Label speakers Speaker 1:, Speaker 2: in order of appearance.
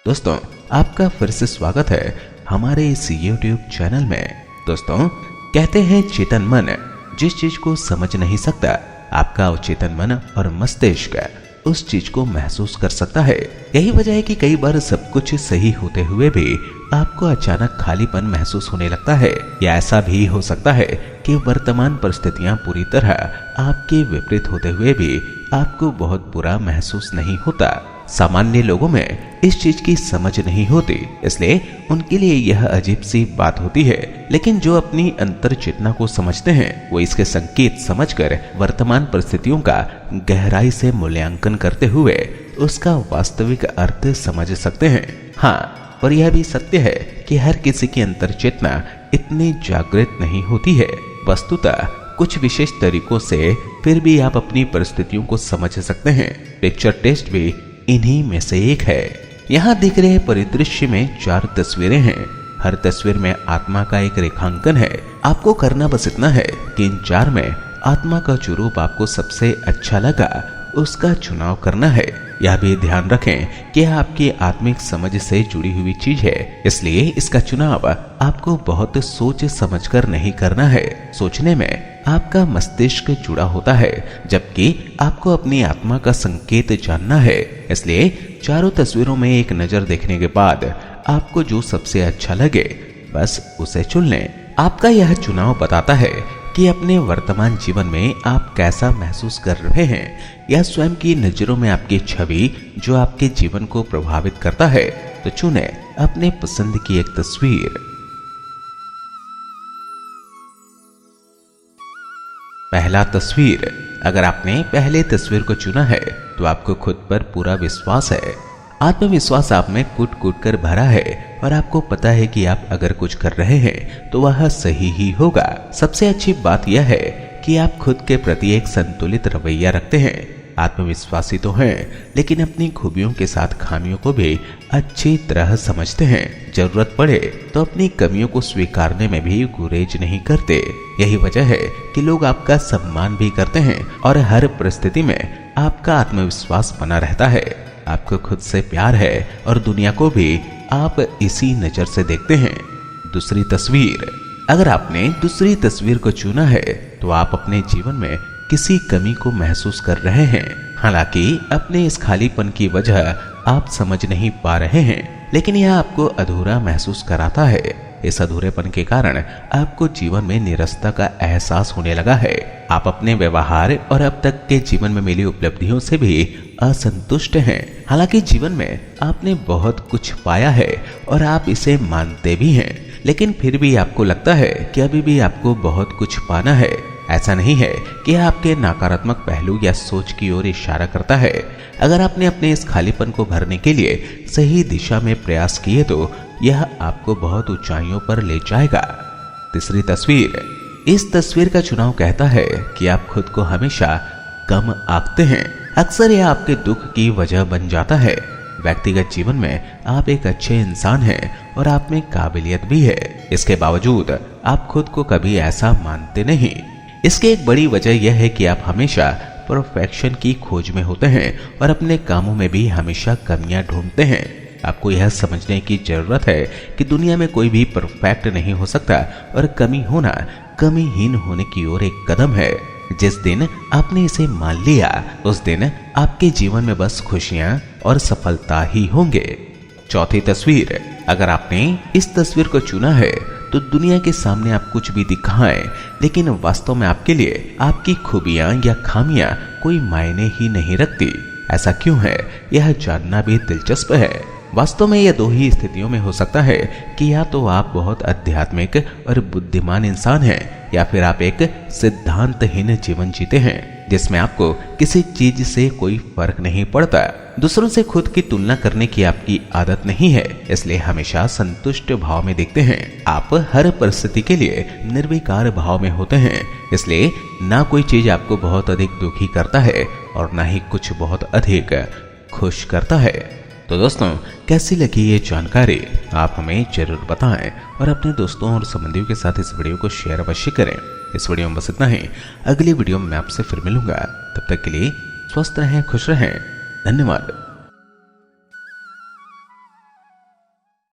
Speaker 1: दोस्तों, आपका फिर से स्वागत है हमारे इस YouTube चैनल में। दोस्तों, कहते हैं चेतन मन जिस चीज को समझ नहीं सकता, आपका अवचेतन मन और मस्तिष्क उस चीज को महसूस कर सकता है। यही वजह है कि कई बार सब कुछ सही होते हुए भी आपको अचानक खालीपन महसूस होने लगता है, या ऐसा भी हो सकता है कि वर्तमान परिस्थितियां पूरी तरह आपके विपरीत होते हुए भी आपको बहुत बुरा महसूस नहीं होता। सामान्य लोगों में इस चीज की समझ नहीं होती, इसलिए उनके लिए यह अजीब सी बात होती है। लेकिन जो अपनी अंतर चेतना को समझते हैं, वो इसके संकेत समझकर वर्तमान परिस्थितियों का गहराई से मूल्यांकन करते हुए उसका वास्तविक अर्थ समझ सकते हैं। हाँ, पर यह भी सत्य है कि हर किसी की अंतर चेतना इतनी जागृत नहीं होती है। वस्तुतः कुछ विशेष तरीकों से फिर भी आप अपनी परिस्थितियों को समझ सकते हैं। पिक्चर टेस्ट भी इन्हीं में से एक है। यहाँ दिख रहे परिदृश्य में 4 तस्वीरें हैं। हर तस्वीर में आत्मा का एक रेखांकन है। आपको करना बस इतना है कि इन 4 में आत्मा का जो रूप आपको सबसे अच्छा लगा उसका चुनाव करना है। यह भी ध्यान रखें कि यह आपकी आत्मिक समझ से जुड़ी हुई चीज है, इसलिए इसका चुनाव आपको बहुत सोच समझकर नहीं करना है। सोचने में आपका मस्तिष्क जुड़ा होता है, जबकि आपको अपनी आत्मा का संकेत जानना है। इसलिए चारों तस्वीरों में एक नजर देखने के बाद आपको जो सबसे अच्छा लगे बस उसे चुन लें। आपका यह चुनाव बताता है कि अपने वर्तमान जीवन में आप कैसा महसूस कर रहे हैं। यह स्वयं की नजरों में आपकी छवि जो आपके जीवन को प्रभावित करता है। तो चुने अपने पसंद की एक तस्वीर। पहला तस्वीर। अगर आपने पहले तस्वीर को चुना है तो आपको खुद पर पूरा विश्वास है। आत्मविश्वास आप में कूट कूट कर भरा है और आपको पता है कि आप अगर कुछ कर रहे हैं तो वह सही ही होगा। सबसे अच्छी बात यह है कि आप खुद के प्रति एक संतुलित रवैया रखते हैं। आत्मविश्वासी तो हैं, लेकिन अपनी खूबियों के साथ खामियों को भी अच्छी तरह समझते हैं। जरूरत पड़े तो अपनी कमियों को स्वीकारने में भी गुरेज नहीं करते। यही वजह है कि लोग आपका सम्मान भी करते हैं और हर परिस्थिति में आपका आत्मविश्वास बना रहता है। आपको खुद से प्यार है और दुनिया को भी आप इसी नजर से देखते हैं। दूसरी तस्वीर। अगर आपने दूसरी तस्वीर को चुना है तो आप अपने जीवन में किसी कमी को महसूस कर रहे हैं। हालांकि अपने इस खालीपन की वजह आप समझ नहीं पा रहे हैं, लेकिन यह आपको अधूरा महसूस कराता है। इस अधूरेपन के कारण आपको जीवन में निरस्ता का एहसास होने लगा है। आप अपने व्यवहार और अब तक के जीवन में मिली उपलब्धियों से भी असंतुष्ट हैं। हालांकि जीवन में आपने बहुत कुछ पाया है और आप इसे मानते भी हैं, लेकिन फिर भी आपको लगता है कि अभी भी आपको बहुत कुछ पाना है। ऐसा नहीं है कि यह आपके नकारात्मक पहलू या सोच की ओर इशारा करता है। अगर आपने अपने इस खालीपन को भरने के लिए सही दिशा में प्रयास किए तो यह आपको बहुत ऊंचाइयों पर ले जाएगा। तीसरी तस्वीर। इस तस्वीर का चुनाव कहता है कि आप खुद को हमेशा कम आंकते हैं। अक्सर यह आपके दुख की वजह बन जाता है। व्यक्तिगत जीवन में आप एक अच्छे इंसान हैं और आप में काबिलियत भी है। इसके बावजूद आप खुद को कभी ऐसा मानते नहीं। इसकी एक बड़ी वजह यह है कि आप हमेशा परफेक्शन की खोज में होते हैं और अपने कामों में भी हमेशा कमियां ढूंढते हैं। आपको यह समझने की जरूरत है कि दुनिया में कोई भी परफेक्ट नहीं हो सकता और कमी होना कमीहीन होने की ओर एक कदम है। जिस दिन आपने इसे मान लिया उस दिन आपके जीवन में बस खुशियां और सफलता ही होंगे। चौथी तस्वीर। अगर आपने इस तस्वीर को चुना है तो दुनिया के सामने आप कुछ भी दिखाएं, लेकिन वास्तव में आपके लिए आपकी खूबियां या खामियां कोई मायने ही नहीं रखती। ऐसा क्यों है, यह जानना भी दिलचस्प है। वास्तव में यह 2 ही स्थितियों में हो सकता है कि या तो आप बहुत आध्यात्मिक और बुद्धिमान इंसान हैं, या फिर आप एक सिद्धांतहीन जीवन जीते हैं जिसमें आपको किसी चीज से कोई फर्क नहीं पड़ता। दूसरों से खुद की तुलना करने की आपकी आदत नहीं है, इसलिए हमेशा संतुष्ट भाव में देखते हैं। आप हर परिस्थिति के लिए निर्विकार भाव में होते हैं, इसलिए ना कोई चीज आपको बहुत अधिक दुखी करता है और ना ही कुछ बहुत अधिक खुश करता है। तो दोस्तों, कैसी लगी ये जानकारी आप हमें जरूर बताएं और अपने दोस्तों और संबंधियों के साथ इस वीडियो को शेयर अवश्य करें। इस वीडियो में बस इतना ही। अगली वीडियो में मैं आपसे फिर मिलूंगा। तब तक के लिए स्वस्थ रहें, खुश रहें। धन्यवाद।